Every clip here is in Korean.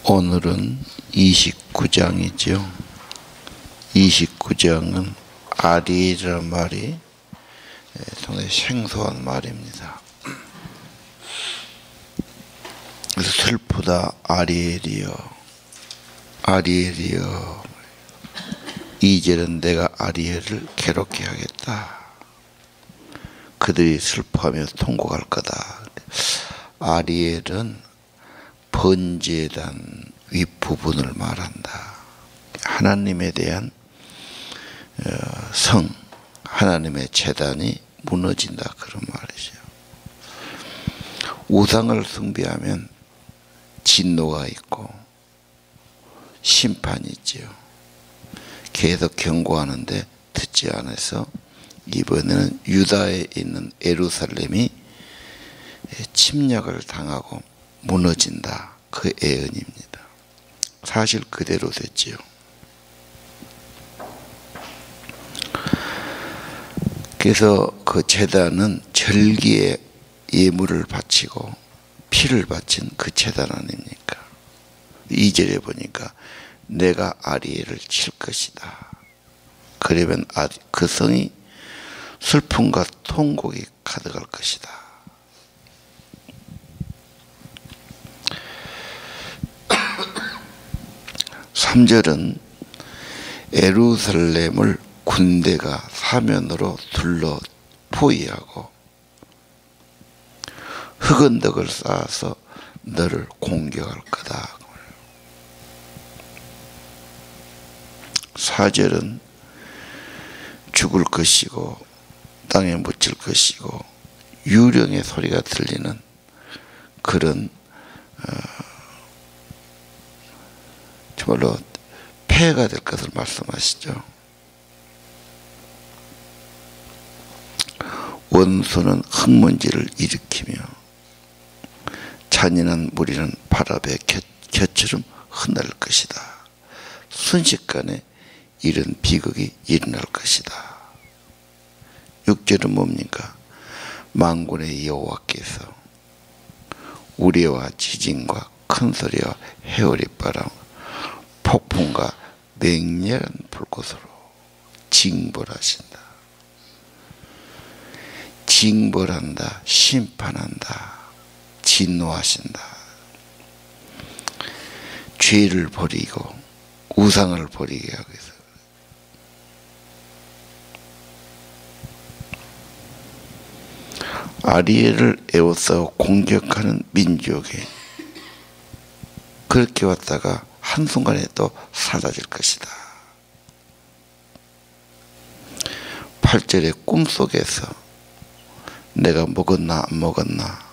오늘은 29장이죠. 29장은 아리엘이라는 말이 상당히 생소한 말입니다. 그래서 슬프다 아리엘이여, 아리엘이여, 이제는 내가 아리엘을 괴롭게 하겠다. 그들이 슬퍼하며 통곡할 거다. 아리엘은 번제단 윗부분을 말한다. 하나님에 대한 성, 하나님의 제단이 무너진다, 그런 말이죠. 우상을 숭배하면 진노가 있고 심판이 있지요. 계속 경고하는데 듣지 않아서 이번에는 유다에 있는 예루살렘이 침략을 당하고 무너진다, 그 예언입니다. 사실 그대로 됐지요. 그래서 그 제단은 절기에 예물을 바치고 피를 바친 그 제단 아닙니까? 2절에 보니까 내가 아리엘을 칠 것이다. 그러면 그 성이 슬픔과 통곡이 가득할 것이다. 3절은 예루살렘을 군대가 사면으로 둘러 포위하고 흙은 덕을 쌓아서 너를 공격할 거다. 4절은 죽을 것이고 땅에 묻힐 것이고 유령의 소리가 들리는 그런 정말로 폐해가 될 것을 말씀하시죠. 원수는 흙먼지를 일으키며 잔인한 무리는 바람에 겨처럼 흩날릴 것이다. 순식간에 이런 비극이 일어날 것이다. 6절은 뭡니까? 만군의 여호와께서 우레와 지진과 큰소리와 해오리바람 폭풍과 맹렬한 불꽃으로 징벌하신다. 징벌한다, 심판한다, 진노하신다. 죄를 버리고 우상을 버리게 하기 위해서. 아리엘을 에워싸고 공격하는 민족이 그렇게 왔다가 한순간에 또 사라질 것이다. 8절의 꿈속에서 내가 먹었나 안 먹었나,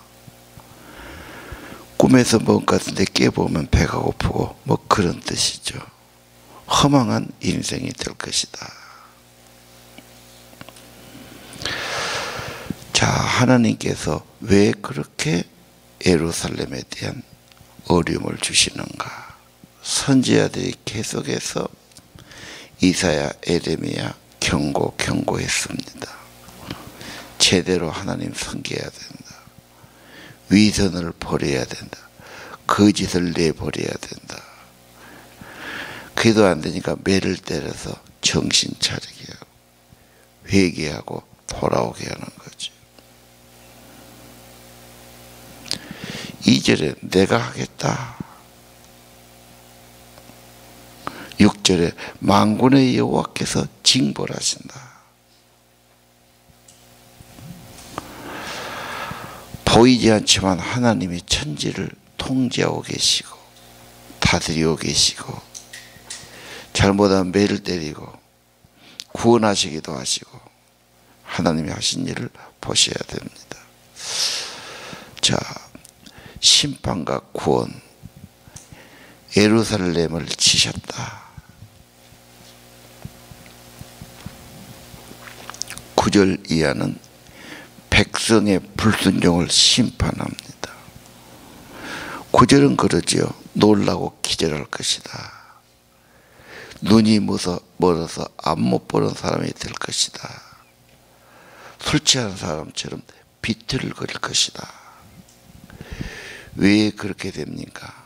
꿈에서 먹은 것 같은데 깨보면 배가 고프고 뭐 그런 뜻이죠. 허망한 인생이 될 것이다. 자, 하나님께서 왜 그렇게 예루살렘에 대한 어려움을 주시는가? 선지자들이 계속해서 이사야, 에레미야 경고했습니다. 제대로 하나님 섬겨야 된다. 위선을 버려야 된다. 거짓을 내버려야 된다. 그래도 안 되니까 매를 때려서 정신 차리게 하고 회개하고 돌아오게 하는 거죠. 2절에 내가 하겠다. 6절에 만군의 여호와께서 징벌하신다. 보이지 않지만 하나님이 천지를 통제하고 계시고 다스리고 계시고 잘못하면 매를 때리고 구원하시기도 하시고 하나님이 하신 일을 보셔야 됩니다. 자, 심판과 구원, 예루살렘을 치셨다. 9절 이하는 백성의 불순종을 심판합니다. 9절은 그러지요. 놀라고 기절할 것이다. 눈이 멀어서 안 못 보는 사람이 될 것이다. 술 취한 사람처럼 비틀거릴 것이다. 왜 그렇게 됩니까?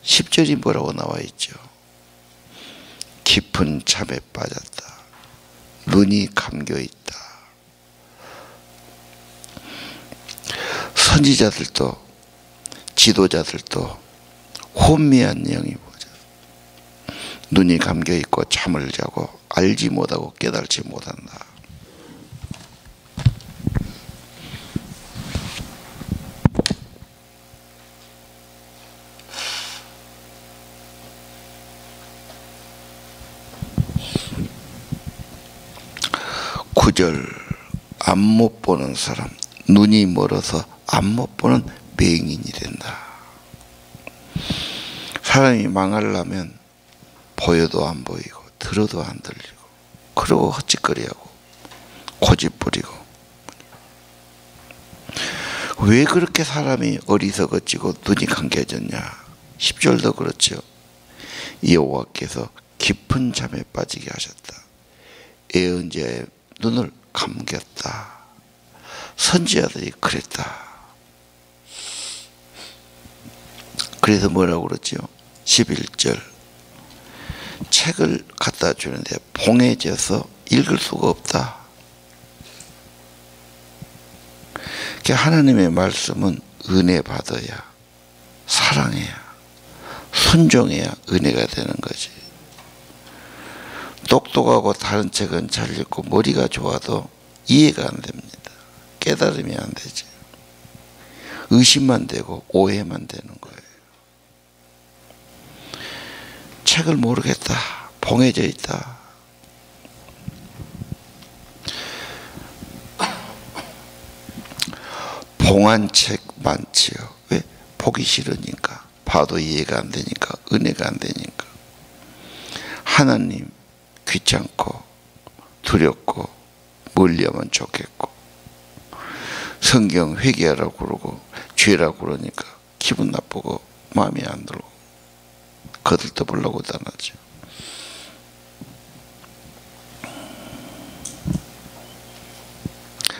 10절 10절이 뭐라고 나와 있죠? 깊은 잠에 빠졌다. 눈이 감겨있다. 선지자들도 지도자들도 혼미한 영이 보죠. 눈이 감겨있고 잠을 자고 알지 못하고 깨달지 못한다. 구절 앞 못 보는 사람, 눈이 멀어서 앞 못 보는 맹인이 된다. 사람이 망하려면 보여도 안 보이고 들어도 안 들리고 그러고 헛짓거리하고 고집부리고. 왜 그렇게 사람이 어리석어지고 눈이 감겨졌냐? 10절도 그렇죠. 여호와께서 깊은 잠에 빠지게 하셨다. 예언자의 눈을 감겼다. 선지자들이 그랬다. 그래서 뭐라고 그러죠? 11절 책을 갖다 주는데 봉해져서 읽을 수가 없다. 하나님의 말씀은 은혜 받아야, 사랑해야, 순종해야 은혜가 되는 거지. 똑똑하고 다른 책은 잘 읽고 머리가 좋아도 이해가 안 됩니다. 깨달음이 안 되지. 의심만 되고 오해만 되는 거예요. 책을 모르겠다. 봉해져 있다. 봉한 책 많지요. 왜? 보기 싫으니까. 봐도 이해가 안 되니까. 은혜가 안 되니까. 하나님 귀찮고 두렵고 멀리하면 좋겠고, 성경 회개하라고 그러고 죄라고 그러니까 기분 나쁘고 마음에 안 들고 거들떠보려고 다나죠.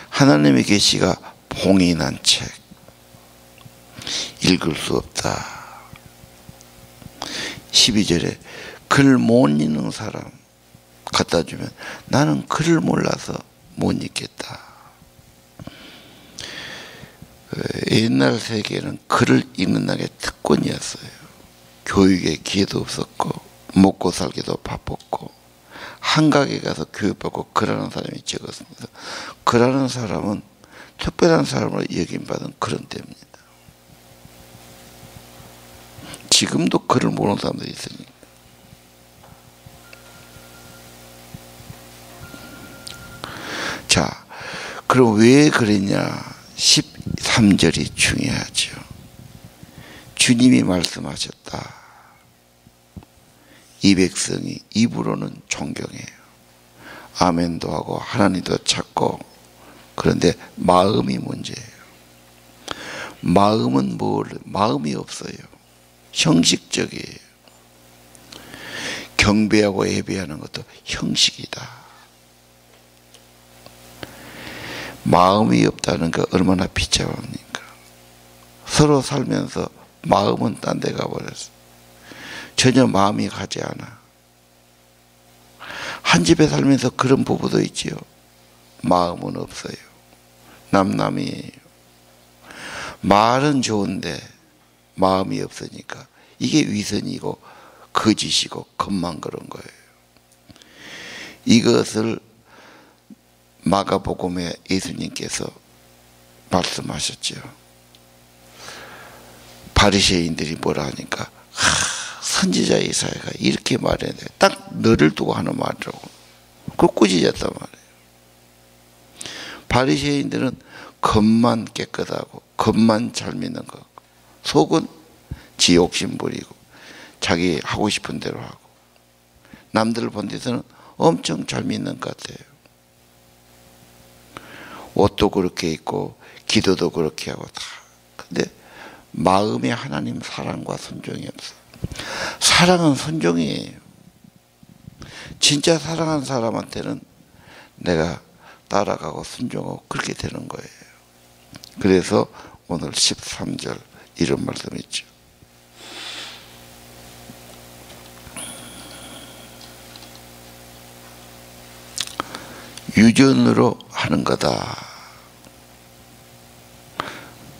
하나님의 계시가 봉인한 책, 읽을 수 없다. 12절에 글 못 읽는 사람 갖다 주면 나는 글을 몰라서 못 읽겠다. 옛날 세계에는 글을 읽는 게 특권이었어요. 교육에 기회도 없었고 먹고 살기도 바빴고 한각에 가서 교육받고 글하는 사람이 적었습니다. 글하는 사람은 특별한 사람으로 여김받은 그런 때입니다. 지금도 글을 모르는 사람들이 있으니까. 자, 그럼 왜 그랬냐? 13절이 중요하죠. 주님이 말씀하셨다. 이 백성이 입으로는 존경해요. 아멘도 하고 하나님도 찾고, 그런데 마음이 문제예요. 마음은 마음이 없어요. 형식적이에요. 경배하고 예배하는 것도 형식이다. 마음이 없다는 거 얼마나 비참합니까? 서로 살면서 마음은 딴 데 가버렸어. 전혀 마음이 가지 않아. 한 집에 살면서 그런 부부도 있지요. 마음은 없어요. 남남이에요. 말은 좋은데 마음이 없으니까 이게 위선이고 거짓이고 겁만 그런 거예요. 이것을 마가복음에 예수님께서 말씀하셨죠. 바리새인들이 뭐라 하니까 선지자 이사야가 이렇게 말해야 돼. 딱 너를 두고 하는 말이라고. 그거 꾸짖었단 말이에요. 바리새인들은 겉만 깨끗하고 겉만 잘 믿는 거, 속은 지 욕심 부리고 자기 하고 싶은 대로 하고, 남들을 본 데서는 엄청 잘 믿는 것 같아요. 옷도 그렇게 입고 기도도 그렇게 하고 다. 근데 마음에 하나님 사랑과 순종이 없어. 사랑은 순종이에요. 진짜 사랑하는 사람한테는 내가 따라가고 순종하고 그렇게 되는 거예요. 그래서 오늘 13절 이런 말씀이 있죠. 유전으로 하는 거다.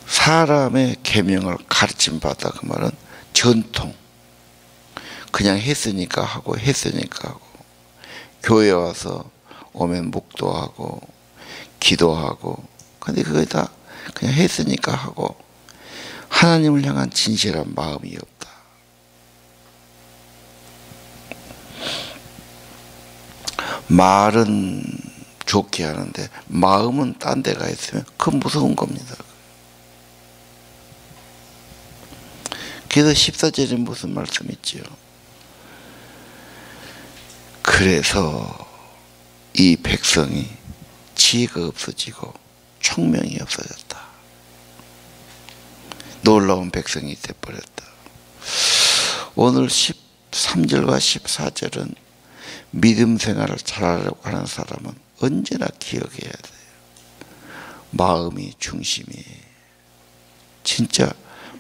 사람의 계명을 가르침 받다, 그 말은 전통. 그냥 했으니까 하고 했으니까 하고, 교회 와서 오면 묵도하고 기도하고, 근데 그게 다 그냥 했으니까 하고 하나님을 향한 진실한 마음이 없다. 말은 좋게 하는데 마음은 딴 데가 있으면 그건 무서운 겁니다. 그래서 14절에 무슨 말씀 있지요? 그래서 이 백성이 지혜가 없어지고 총명이 없어졌다. 놀라운 백성이 되어버렸다. 오늘 13절과 14절은 믿음 생활을 잘하려고 하는 사람은 언제나 기억해야 돼요. 마음이 중심이에요. 진짜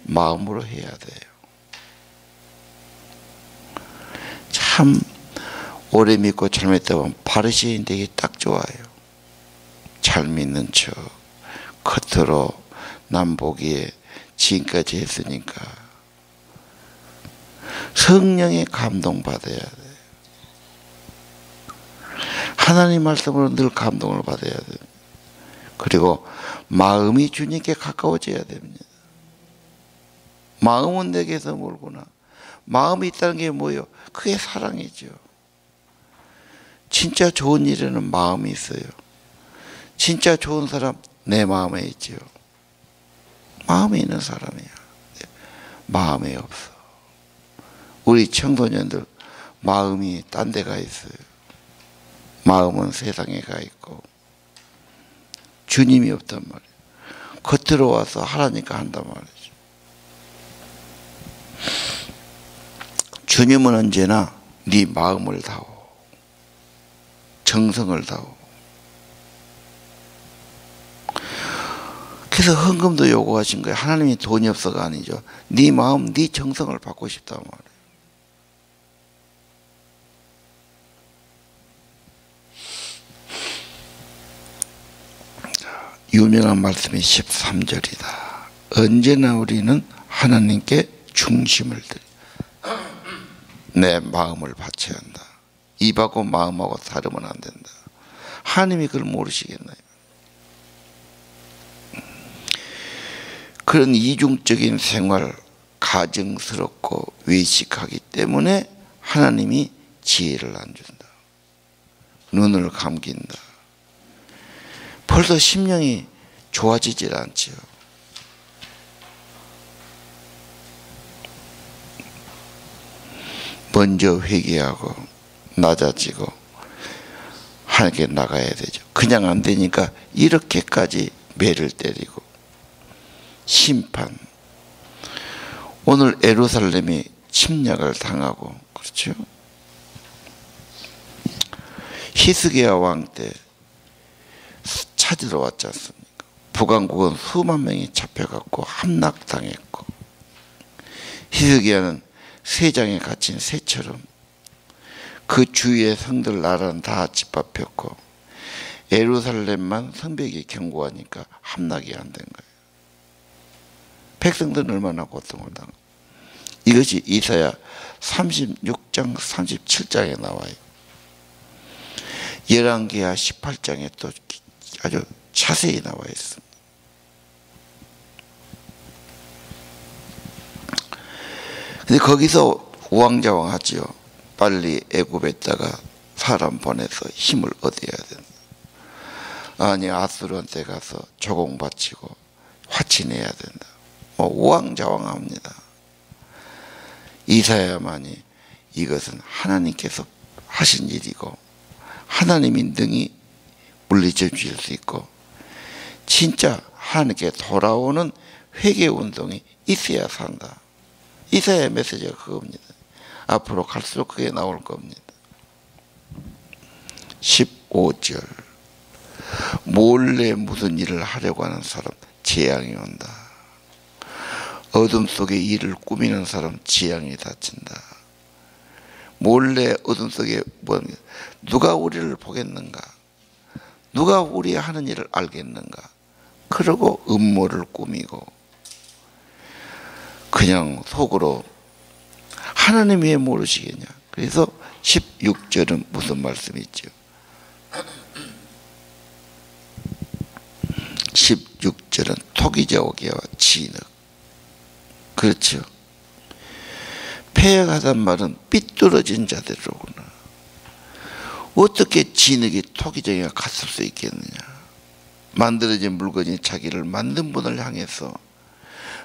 마음으로 해야 돼요. 참 오래 믿고 잘 믿다 보면 바리새인 되기 딱 좋아요. 잘 믿는 척, 겉으로 남 보기에 지금까지 했으니까. 성령의 감동받아야 돼요. 하나님 말씀으로 늘 감동을 받아야 돼요. 그리고 마음이 주님께 가까워져야 됩니다. 마음은 내게서 멀구나. 마음이 있다는 게 뭐예요? 그게 사랑이죠. 진짜 좋은 일에는 마음이 있어요. 진짜 좋은 사람 내 마음에 있죠. 마음이 있는 사람이야. 마음이 없어. 우리 청소년들 마음이 딴 데가 있어요. 마음은 세상에 가 있고 주님이 없단 말이에요. 겉으로 와서 하라니까 한단 말이죠. 주님은 언제나 네 마음을 다오, 정성을 다오. 그래서 헌금도 요구하신 거예요. 하나님이 돈이 없어가 아니죠. 네 마음, 네 정성을 받고 싶단 말이에요. 유명한 말씀이 13절이다. 언제나 우리는 하나님께 중심을 들여 내 마음을 바쳐야 한다. 입하고 마음하고 다르면 안 된다. 하나님이 그걸 모르시겠나요? 그런 이중적인 생활, 가증스럽고 외식하기 때문에 하나님이 지혜를 안 준다. 눈을 감긴다. 벌써 심령이 좋아지질 않지요. 먼저 회개하고 낮아지고 하나님께 나가야 되죠. 그냥 안 되니까 이렇게까지 매를 때리고 심판. 오늘 예루살렘이 침략을 당하고 그렇죠. 히스기야 왕 때 찾으러 왔지 않습니까? 북왕국은 수만 명이 잡혀갖고 함락당했고 히스기야는 쇠장에 갇힌 새처럼 그 주위의 성들 나라는 다 짓밟혔고 예루살렘만 성벽이 견고하니까 함락이 안 된 거예요. 백성들은 얼마나 고통을 당하고. 이것이 이사야 36장 37장에 나와요. 열왕기하 18장에 또 아주 자세히 나와 있습니다. 근데 거기서 우왕좌왕하지요. 빨리 애굽에다가 사람 보내서 힘을 얻어야 된다. 아니 아수르한테 가서 조공 바치고 화친해야 된다. 우왕좌왕합니다. 이사야만이 이것은 하나님께서 하신 일이고 하나님이 능히 물리쳐 주실 수 있고 진짜 하나님께 돌아오는 회개운동이 있어야 산다. 이사야의 메시지가 그겁니다. 앞으로 갈수록 그게 나올 겁니다. 15절 몰래 무슨 일을 하려고 하는 사람 재앙이 온다. 어둠 속에 일을 꾸미는 사람 재앙이 닥친다. 몰래 어둠 속에 누가 우리를 보겠는가? 누가 우리 하는 일을 알겠는가? 그러고 음모를 꾸미고 그냥 속으로 하나님이 왜 모르시겠냐? 그래서 16절은 무슨 말씀이 있죠? 16절은 토기저기와 진흙. 그렇죠. 폐역하단 말은 삐뚤어진 자들이로구나. 어떻게 진흙이 토기저기와 같을 수 있겠느냐? 만들어진 물건이 자기를 만든 분을 향해서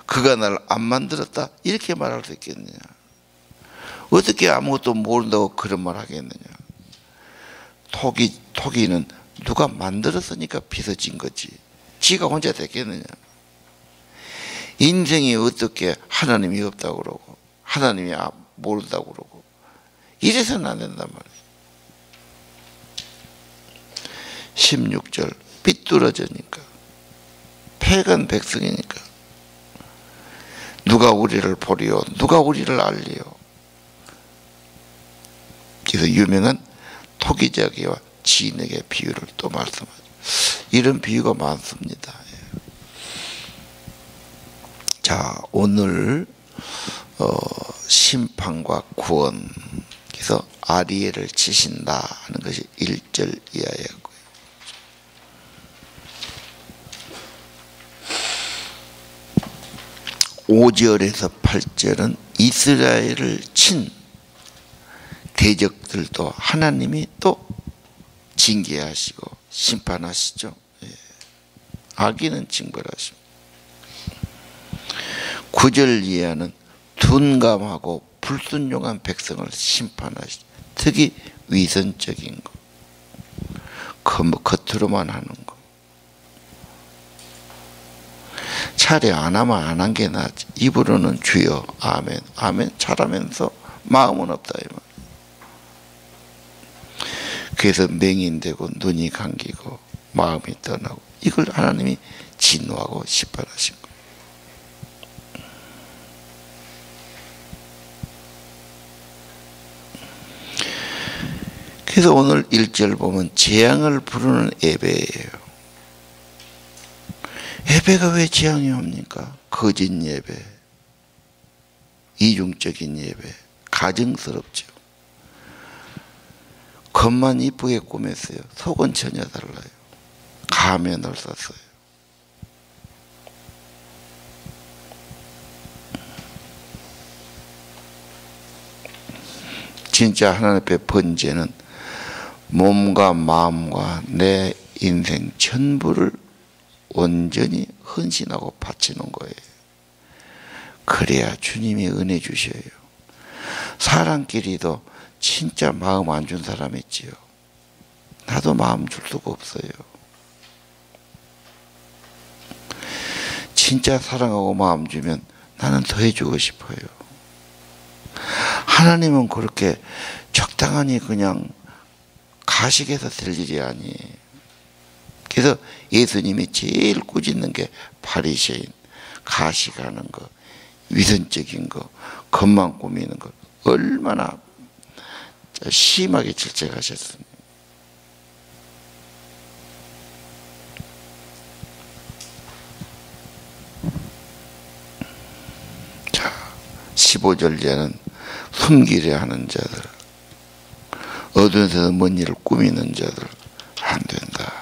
그가 나를 안 만들었다 이렇게 말할 수 있겠느냐? 어떻게 아무것도 모른다고 그런 말 하겠느냐? 토기는 누가 만들었으니까 빚어진 거지. 지가 혼자 됐겠느냐? 인생이 어떻게 하나님이 없다고 그러고 하나님이 모른다고 그러고 이래서는 안 된단 말이에요. 16절 삐뚤어지니까 패간 백성이니까 누가 우리를 보리요 누가 우리를 알리요. 그래서 유명한 토기저기와 진흙의 비유를 또 말씀하죠. 이런 비유가 많습니다. 자, 오늘 심판과 구원, 그래서 아리엘을 치신다 하는 것이 1절 이하였고요. 5절에서 8절은 이스라엘을 친 대적들도 하나님이 또 징계하시고 심판하시죠. 악인은 징벌하시고. 9절 이하는 둔감하고 불순종한 백성을 심판하시죠. 특히 위선적인 거, 겉으로만 하는 거. 차라리 안 하면 안 한 게 낫지. 입으로는 주여 아멘 아멘 잘하면서 마음은 없다 이 말. 그래서 맹인되고 눈이 감기고 마음이 떠나고 이걸 하나님이 진노하고 심판하신 거예요. 그래서 오늘 1절 보면 재앙을 부르는 예배예요. 예배가 왜 재앙이 옵니까? 거짓 예배, 이중적인 예배, 가증스럽죠. 겉만 이쁘게 꾸몄어요. 속은 전혀 달라요. 가면을 썼어요. 진짜 하나님 앞에 번제는 몸과 마음과 내 인생 전부를 온전히 헌신하고 바치는 거예요. 그래야 주님이 은혜 주셔요. 사람끼리도 진짜 마음 안 준 사람 있지요. 나도 마음 줄 수가 없어요. 진짜 사랑하고 마음 주면 나는 더 해주고 싶어요. 하나님은 그렇게 적당하니 그냥 가식해서 될 일이 아니에요. 그래서 예수님이 제일 꾸짖는 게 바리새인, 가식하는 거, 위선적인 거, 겉만 꾸미는 거 얼마나 심하게 질책하셨습니다. 자, 15절에는 숨기려 하는 자들, 어두운 데서 먼 일을 꾸미는 자들 안 된다.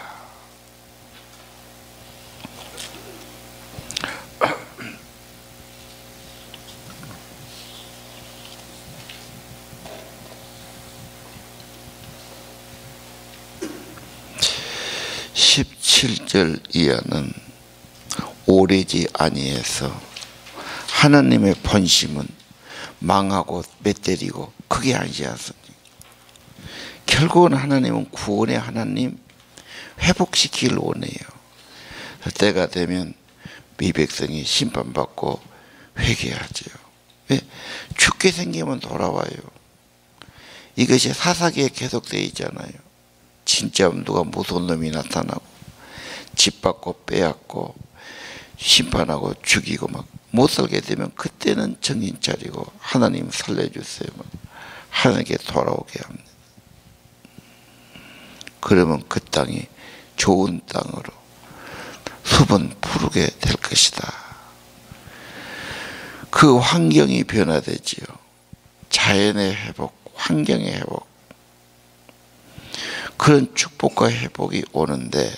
(17절) 이하는 오래지 아니해서 하나님의 본심은 망하고 맷때리고 그게 아니지 않습니까? 결국은 하나님은 구원의 하나님, 회복시키길 원해요. 때가 되면 이 백성이 심판받고 회개하죠. 왜? 죽게 생기면 돌아와요. 이것이 사사기에 계속되어 있잖아요. 진짜 누가 무서운 놈이 나타나고 짓밟고 빼앗고 심판하고 죽이고 막 못 살게 되면 그때는 정신 차리고 하나님 살려주세요. 하나님께 돌아오게 합니다. 그러면 그 땅이 좋은 땅으로 숲은 푸르게 될 것이다. 그 환경이 변화되지요. 자연의 회복, 환경의 회복. 그런 축복과 회복이 오는데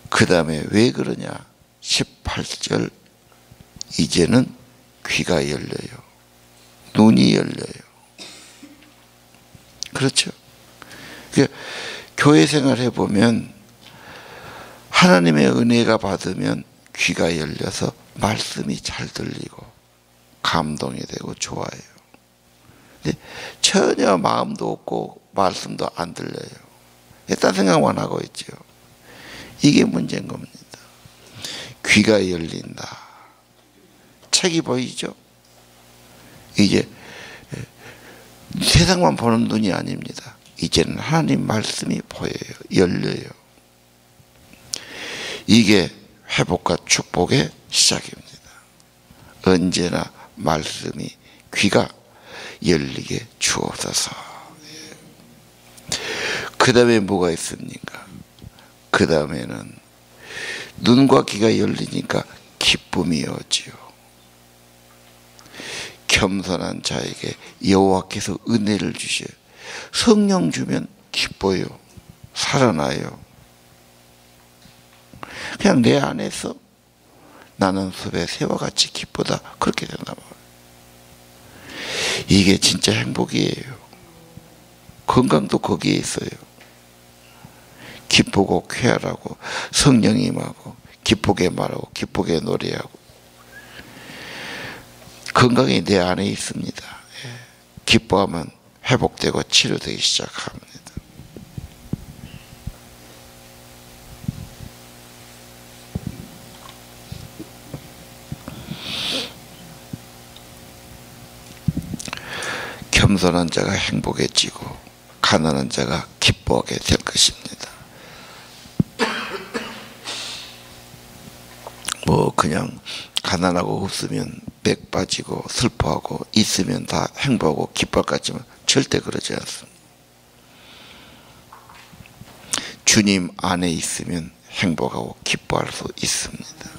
그 다음에 왜 그러냐? 18절 이제는 귀가 열려요. 눈이 열려요. 그렇죠? 그러니까 교회 생활 해보면 하나님의 은혜가 받으면 귀가 열려서 말씀이 잘 들리고 감동이 되고 좋아요. 근데 전혀 마음도 없고 말씀도 안 들려요. 딴 생각만 하고 있죠. 이게 문제인 겁니다. 귀가 열린다. 책이 보이죠? 이제 세상만 보는 눈이 아닙니다. 이제는 하나님 말씀이 보여요. 열려요. 이게 회복과 축복의 시작입니다. 언제나 말씀이 귀가 열리게 주옵소서. 그 다음에 뭐가 있습니까? 그 다음에는 눈과 귀가 열리니까 기쁨이 오지요. 겸손한 자에게 여호와께서 은혜를 주셔요. 성령 주면 기뻐요. 살아나요. 그냥 내 안에서 나는 숲의 새와 같이 기쁘다. 그렇게 된다 말이에요. 이게 진짜 행복이에요. 건강도 거기에 있어요. 기쁘고 쾌활하고 성령이 임하고 기쁘게 말하고 기쁘게 노래하고 건강이 내 안에 있습니다. 기뻐하면 회복되고 치료되기 시작합니다. 겸손한 자가 행복해지고 가난한 자가 기뻐하게 될 것입니다. 그냥 가난하고 없으면 백 빠지고 슬퍼하고 있으면 다 행복하고 기뻐할 것 같지만 절대 그러지 않습니다. 주님 안에 있으면 행복하고 기뻐할 수 있습니다.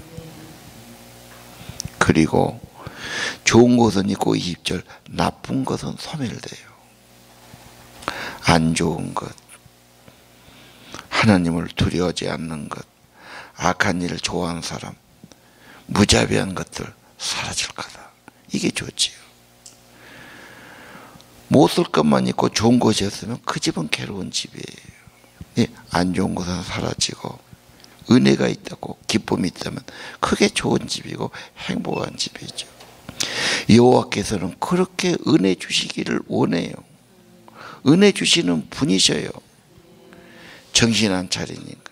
그리고 좋은 것은 있고 20절 나쁜 것은 소멸돼요. 안 좋은 것, 하나님을 두려워하지 않는 것, 악한 일을 좋아하는 사람, 무자비한 것들 사라질 거다. 이게 좋지요. 못 쓸 것만 있고 좋은 것이었으면 그 집은 괴로운 집이에요. 안 좋은 것은 사라지고 은혜가 있다고 기쁨이 있다면 그게 좋은 집이고 행복한 집이죠. 여호와께서는 그렇게 은혜 주시기를 원해요. 은혜 주시는 분이셔요. 정신 안 차리니까.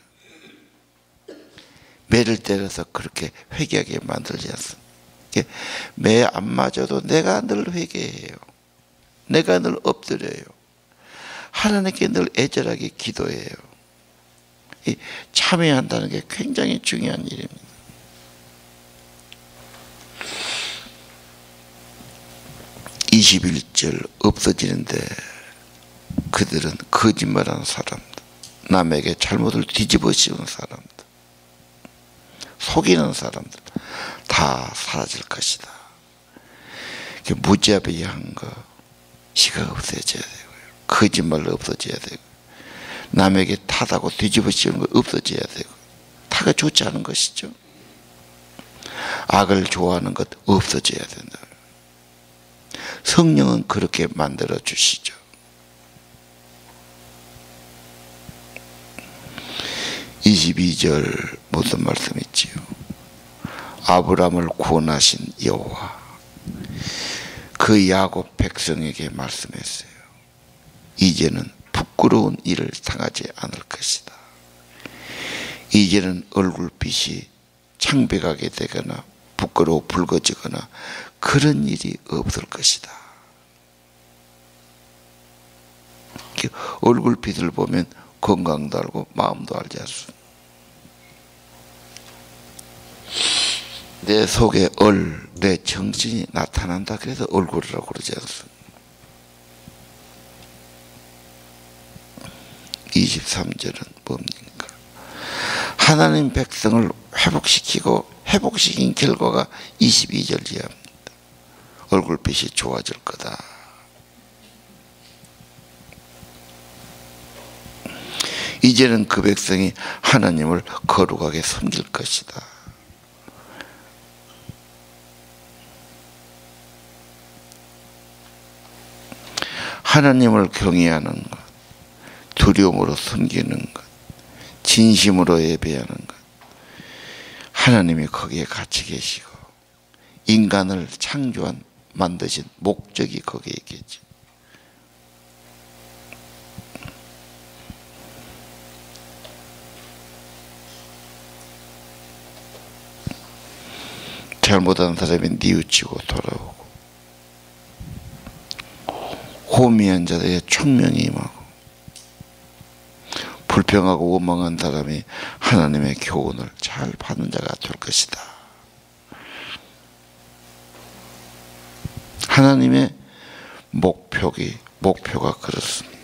매를 때려서 그렇게 회개하게 만들지 않습니다. 매 안 맞아도 내가 늘 회개해요. 내가 늘 엎드려요. 하나님께 늘 애절하게 기도해요. 참여한다는 게 굉장히 중요한 일입니다. (21절) 없어지는데 그들은 거짓말하는 사람들, 남에게 잘못을 뒤집어 씌우는 사람들, 속이는 사람들 다 사라질 것이다. 무자비한 거 이거 없어져야 되고요. 거짓말 없어져야 되고, 남에게 탓하고 뒤집어 씌우는 거 없어져야 되고, 타가 좋지 않은 것이죠. 악을 좋아하는 것 없어져야 된다. 성령은 그렇게 만들어 주시죠. (22절) 무슨 말씀 있지요? 아브라함을 구원하신 여호와 그 야곱 백성에게 말씀했어요. 이제는 부끄러운 일을 당하지 않을 것이다. 이제는 얼굴빛이 창백하게 되거나 부끄러워 붉어지거나 그런 일이 없을 것이다. 얼굴빛을 보면 건강도 알고 마음도 알지 않습니까? 내 속에 내 정신이 나타난다. 그래서 얼굴이라고 그러지 않습니까? 23절은 뭡니까? 하나님 백성을 회복시키고 회복시킨 결과가 22절 이하입니다. 얼굴빛이 좋아질 거다. 이제는 그 백성이 하나님을 거룩하게 섬길 것이다. 하나님을 경외하는 것, 두려움으로 섬기는 것, 진심으로 예배하는 것, 하나님이 거기에 같이 계시고 인간을 창조한 만드신 목적이 거기에 있겠죠. 잘못한 사람이 뉘우치고 돌아오고, 호미한 자들의 총명이 임하고, 불평하고 원망한 사람이 하나님의 교훈을 잘 받는 자가 될 것이다. 하나님의 목표가 그렇습니다.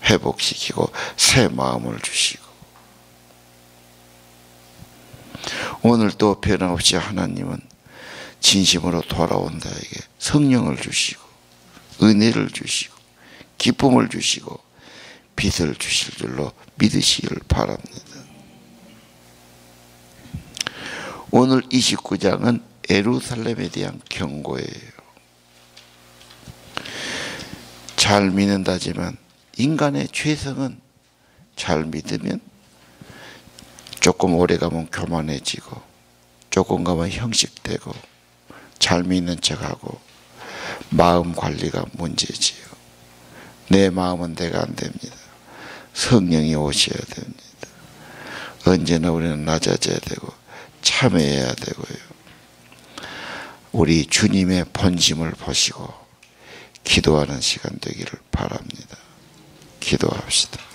회복시키고 새 마음을 주시고, 오늘 또 변함없이 하나님은 진심으로 돌아온 자에게 성령을 주시고 은혜를 주시고 기쁨을 주시고 빛을 주실 줄로 믿으시기를 바랍니다. 오늘 29장은 예루살렘에 대한 경고예요. 잘 믿는다지만 인간의 죄성은 잘 믿으면 조금 오래 가면 교만해지고, 조금 가면 형식되고, 잘 믿는 척하고, 마음 관리가 문제지요. 내 마음은 내가 안 됩니다. 성령이 오셔야 됩니다. 언제나 우리는 낮아져야 되고 참회해야 되고요. 우리 주님의 본심을 보시고 기도하는 시간 되기를 바랍니다. 기도합시다.